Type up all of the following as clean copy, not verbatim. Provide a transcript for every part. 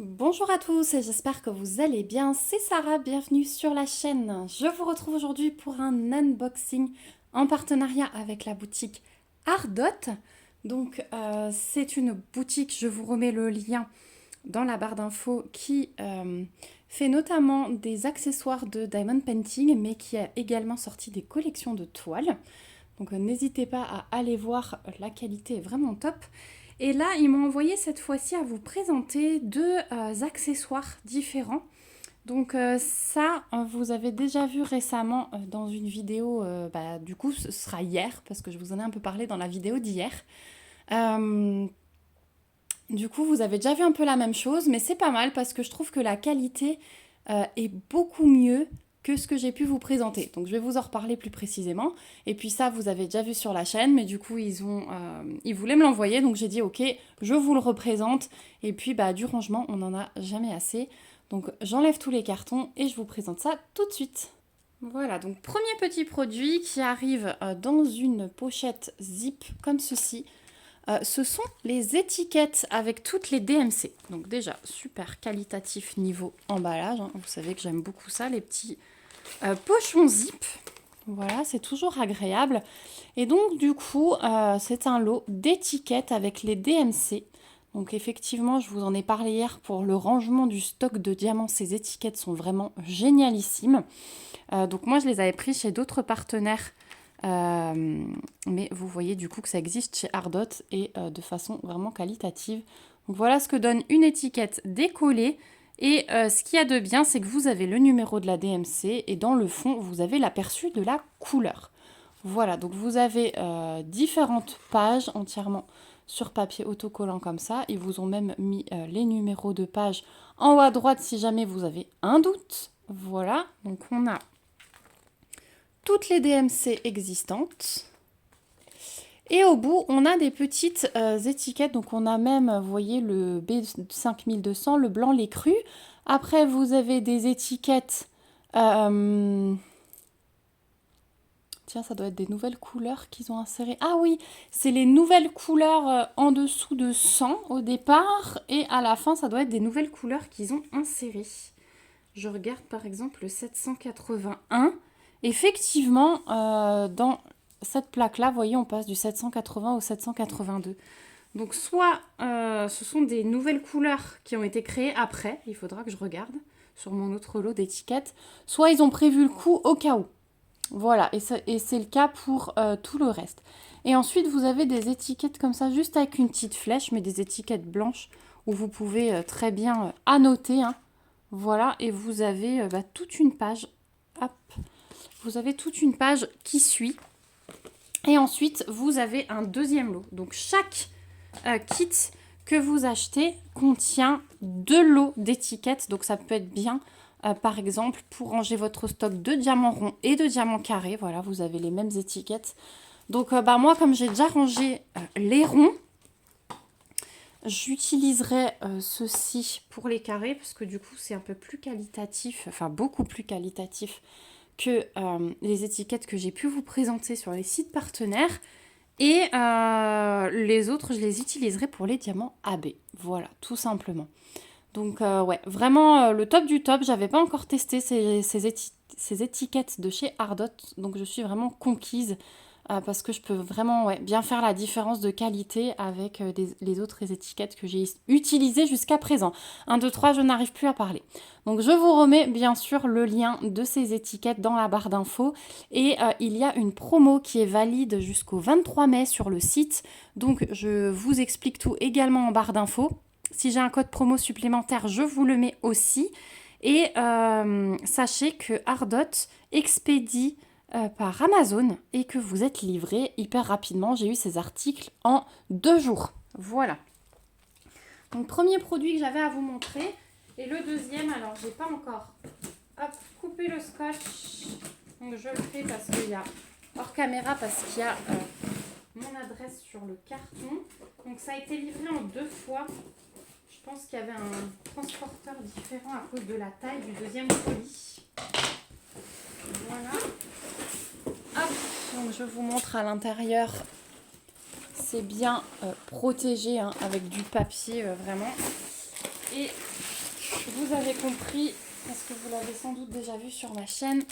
Bonjour à tous et j'espère que vous allez bien. C'est Sarah, bienvenue sur la chaîne. Je vous retrouve aujourd'hui pour un unboxing en partenariat avec la boutique Ardot. Donc c'est une boutique, je vous remets le lien dans la barre d'infos, qui fait notamment des accessoires de diamond painting mais qui a également sorti des collections de toiles. Donc n'hésitez pas à aller voir, la qualité est vraiment top. Et là, ils m'ont envoyé cette fois-ci à vous présenter deux accessoires différents. Donc ça, vous avez déjà vu récemment dans une vidéo, du coup ce sera hier, parce que je vous en ai un peu parlé dans la vidéo d'hier. Du coup, vous avez déjà vu un peu la même chose, mais c'est pas mal parce que je trouve que la qualité est beaucoup mieux que ce que j'ai pu vous présenter. Donc je vais vous en reparler plus précisément. Et puis ça, vous avez déjà vu sur la chaîne, mais du coup, ils voulaient me l'envoyer. Donc j'ai dit, ok, je vous le représente. Et puis, du rangement, on n'en a jamais assez. Donc j'enlève tous les cartons et je vous présente ça tout de suite. Voilà, donc premier petit produit qui arrive dans une pochette zip comme ceci. Ce sont les étiquettes avec toutes les DMC. Donc déjà, super qualitatif niveau emballage, hein. Vous savez que j'aime beaucoup ça, les petits pochons zip. Voilà, c'est toujours agréable. Et donc du coup, c'est un lot d'étiquettes avec les DMC. Donc effectivement, je vous en ai parlé hier pour le rangement du stock de diamants. Ces étiquettes sont vraiment génialissimes. Donc moi, je les avais pris chez d'autres partenaires. Mais vous voyez du coup que ça existe chez Ardot et de façon vraiment qualitative. Donc voilà ce que donne une étiquette décollée. Et ce qu'il y a de bien, c'est que vous avez le numéro de la DMC et dans le fond, vous avez l'aperçu de la couleur. Voilà, donc vous avez différentes pages entièrement sur papier autocollant comme ça. Ils vous ont même mis les numéros de page en haut à droite si jamais vous avez un doute. Voilà, donc on a toutes les DMC existantes. Et au bout, on a des petites étiquettes. Donc on a même, vous voyez, le B5200, le blanc, les crus. Après, vous avez des étiquettes... Tiens, ça doit être des nouvelles couleurs qu'ils ont insérées. Ah oui, c'est les nouvelles couleurs en dessous de 100 au départ. Et à la fin, ça doit être des nouvelles couleurs qu'ils ont insérées. Je regarde par exemple le 781. Effectivement, dans cette plaque-là, vous voyez, on passe du 780 au 782. Donc soit ce sont des nouvelles couleurs qui ont été créées après, il faudra que je regarde sur mon autre lot d'étiquettes, soit ils ont prévu le coup au cas où. Voilà, et c'est le cas pour tout le reste. Et ensuite, vous avez des étiquettes comme ça, juste avec une petite flèche, mais des étiquettes blanches où vous pouvez très bien annoter, hein. Voilà, et vous avez toute une page. Hop, vous avez toute une page qui suit. Et ensuite, vous avez un deuxième lot. Donc, chaque kit que vous achetez contient 2 lots d'étiquettes. Donc, ça peut être bien, par exemple, pour ranger votre stock de diamants ronds et de diamants carrés. Voilà, vous avez les mêmes étiquettes. Donc, moi, comme j'ai déjà rangé les ronds, j'utiliserai ceci pour les carrés parce que du coup c'est un peu plus qualitatif, enfin beaucoup plus qualitatif que les étiquettes que j'ai pu vous présenter sur les sites partenaires. Et les autres, je les utiliserai pour les diamants AB. Voilà, tout simplement. Donc ouais, vraiment le top du top. J'avais pas encore testé ces étiquettes de chez Ardot, donc je suis vraiment conquise. Parce que je peux vraiment bien faire la différence de qualité avec les autres étiquettes que j'ai utilisées jusqu'à présent. 1, 2, 3, je n'arrive plus à parler. Donc je vous remets bien sûr le lien de ces étiquettes dans la barre d'infos. Et il y a une promo qui est valide jusqu'au 23 mai sur le site. Donc je vous explique tout également en barre d'infos. Si j'ai un code promo supplémentaire, je vous le mets aussi. Et sachez que Ardot expédie par Amazon et que vous êtes livré hyper rapidement. J'ai eu ces articles en 2 jours. Voilà. Donc premier produit que j'avais à vous montrer. Et le deuxième, alors j'ai pas encore coupé le scotch. Donc je le fais parce qu'il y a hors caméra, parce qu'il y a mon adresse sur le carton. Donc ça a été livré en 2 fois. Je pense qu'il y avait un transporteur différent à cause de la taille du deuxième colis. Voilà. Hop, donc je vous montre à l'intérieur. C'est bien protégé, hein, avec du papier vraiment. Et vous avez compris, parce que vous l'avez sans doute déjà vu sur ma chaîne,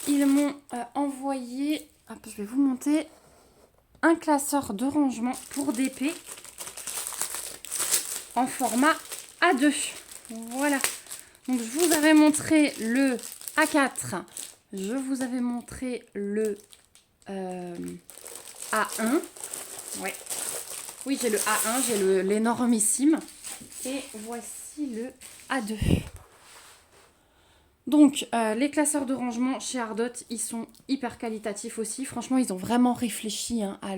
ils m'ont envoyé, hop, je vais vous monter, un classeur de rangement pour DP en format A2. Voilà. Donc je vous avais montré le A4, je vous avais montré le A1. Ouais. Oui, j'ai le A1, j'ai l'énormissime. Et voici le A2. Donc, les classeurs de rangement chez Ardot, ils sont hyper qualitatifs aussi. Franchement, ils ont vraiment réfléchi hein, à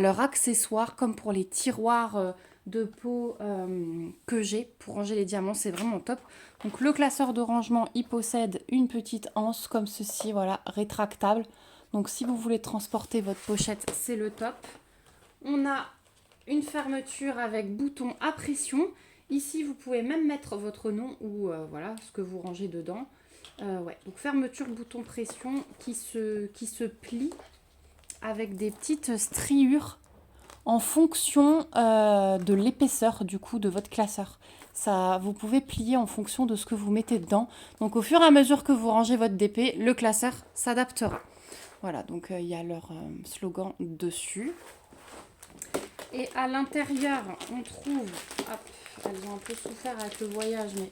leur accessoire, comme pour les tiroirs de peau que j'ai pour ranger les diamants. C'est vraiment top. Donc, le classeur de rangement, il possède une petite anse comme ceci, voilà, rétractable. Donc, si vous voulez transporter votre pochette, c'est le top. On a une fermeture avec bouton à pression. Ici, vous pouvez même mettre votre nom ou voilà ce que vous rangez dedans. Ouais. Donc fermeture bouton pression qui se plie avec des petites striures en fonction de l'épaisseur du coup de votre classeur. Ça, vous pouvez plier en fonction de ce que vous mettez dedans. Donc au fur et à mesure que vous rangez votre DP, le classeur s'adaptera. Voilà, donc il y a leur slogan dessus. Et à l'intérieur, on trouve, hop, elles ont un peu souffert avec le voyage, mais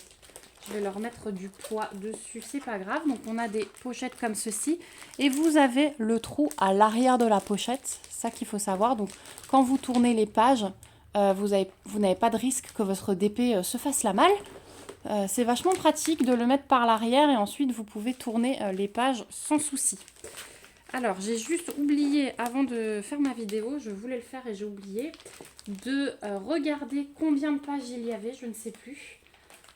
je vais leur mettre du poids dessus, c'est pas grave. Donc on a des pochettes comme ceci. Et vous avez le trou à l'arrière de la pochette, ça qu'il faut savoir. Donc quand vous tournez les pages, vous n'avez pas de risque que votre DP se fasse la malle. C'est vachement pratique de le mettre par l'arrière et ensuite vous pouvez tourner les pages sans souci. Alors, j'ai juste oublié, avant de faire ma vidéo, je voulais le faire et j'ai oublié, de regarder combien de pages il y avait, je ne sais plus.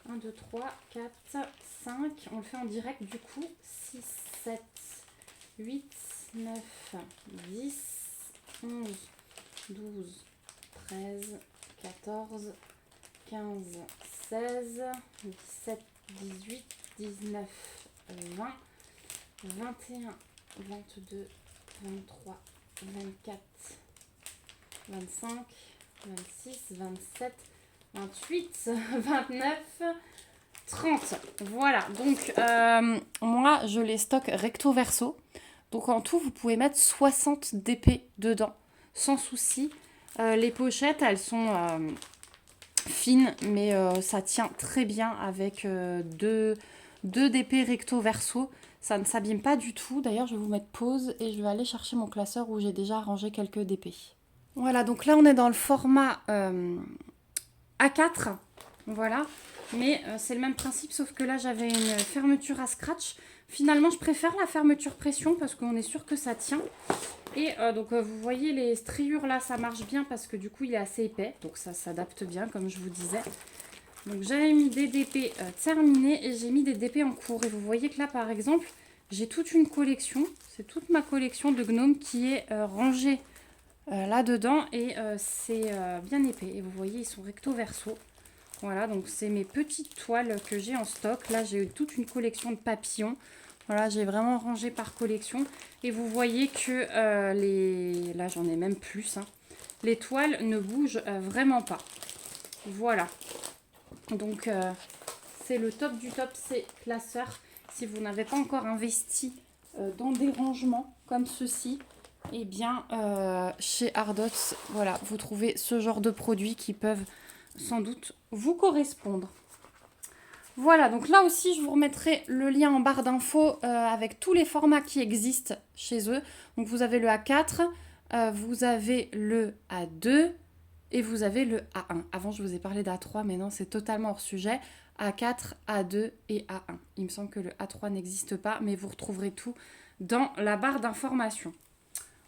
1, 2, 3, 4, 5, on le fait en direct du coup. 6, 7, 8, 9, 10, 11, 12, 13, 14, 15, 16, 17, 18, 19, 20, 21, 22, 23, 24, 25, 26, 27, 28, 29, 30. Voilà, donc moi je les stocke recto verso. Donc en tout, vous pouvez mettre 60 DP dedans, sans souci. Les pochettes, elles sont fines, mais ça tient très bien avec deux DP recto verso. Ça ne s'abîme pas du tout. D'ailleurs, je vais vous mettre pause et je vais aller chercher mon classeur où j'ai déjà rangé quelques DP. Voilà, donc là, on est dans le format A4. Voilà. Mais c'est le même principe, sauf que là, j'avais une fermeture à scratch. Finalement, je préfère la fermeture pression parce qu'on est sûr que ça tient. Et donc, vous voyez les striures là, ça marche bien parce que du coup, il est assez épais. Donc, ça s'adapte bien, comme je vous disais. Donc j'avais mis des DP terminés et j'ai mis des DP en cours. Et vous voyez que là par exemple, j'ai toute une collection. C'est toute ma collection de gnomes qui est rangée là-dedans. Et c'est bien épais. Et vous voyez, ils sont recto verso. Voilà, donc c'est mes petites toiles que j'ai en stock. Là, j'ai toute une collection de papillons. Voilà, j'ai vraiment rangé par collection. Et vous voyez que là, j'en ai même plus. Hein. Les toiles ne bougent vraiment pas. Voilà. Donc, c'est le top du top, ces classeurs. Si vous n'avez pas encore investi dans des rangements comme ceci, eh bien, chez Ardot, voilà, vous trouvez ce genre de produits qui peuvent sans doute vous correspondre. Voilà, donc là aussi, je vous remettrai le lien en barre d'infos avec tous les formats qui existent chez eux. Donc, vous avez le A4, vous avez le A2, et vous avez le A1. Avant, je vous ai parlé d'A3, mais non, c'est totalement hors sujet. A4, A2 et A1. Il me semble que le A3 n'existe pas, mais vous retrouverez tout dans la barre d'information.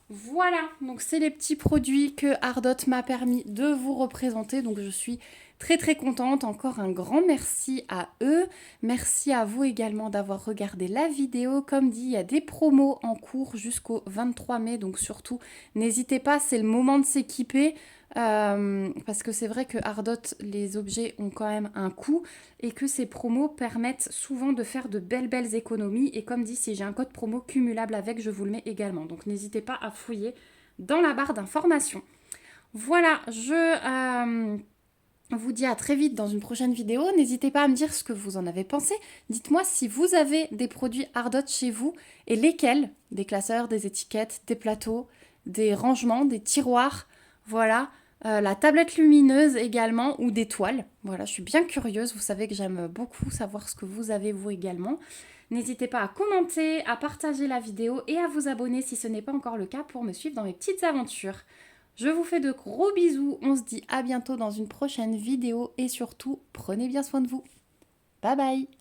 Voilà, donc c'est les petits produits que Ardot m'a permis de vous représenter. Donc je suis très très contente. Encore un grand merci à eux. Merci à vous également d'avoir regardé la vidéo. Comme dit, il y a des promos en cours jusqu'au 23 mai. Donc surtout, n'hésitez pas, c'est le moment de s'équiper. Parce que c'est vrai que Ardot, les objets ont quand même un coût et que ces promos permettent souvent de faire de belles économies. Et comme dit, si j'ai un code promo cumulable avec, je vous le mets également. Donc n'hésitez pas à fouiller dans la barre d'information. Voilà, On vous dit à très vite dans une prochaine vidéo. N'hésitez pas à me dire ce que vous en avez pensé. Dites-moi si vous avez des produits Ardot chez vous et lesquels. Des classeurs, des étiquettes, des plateaux, des rangements, des tiroirs. Voilà. La tablette lumineuse également ou des toiles. Voilà, je suis bien curieuse. Vous savez que j'aime beaucoup savoir ce que vous avez vous également. N'hésitez pas à commenter, à partager la vidéo et à vous abonner si ce n'est pas encore le cas pour me suivre dans mes petites aventures. Je vous fais de gros bisous, on se dit à bientôt dans une prochaine vidéo et surtout, prenez bien soin de vous. Bye bye!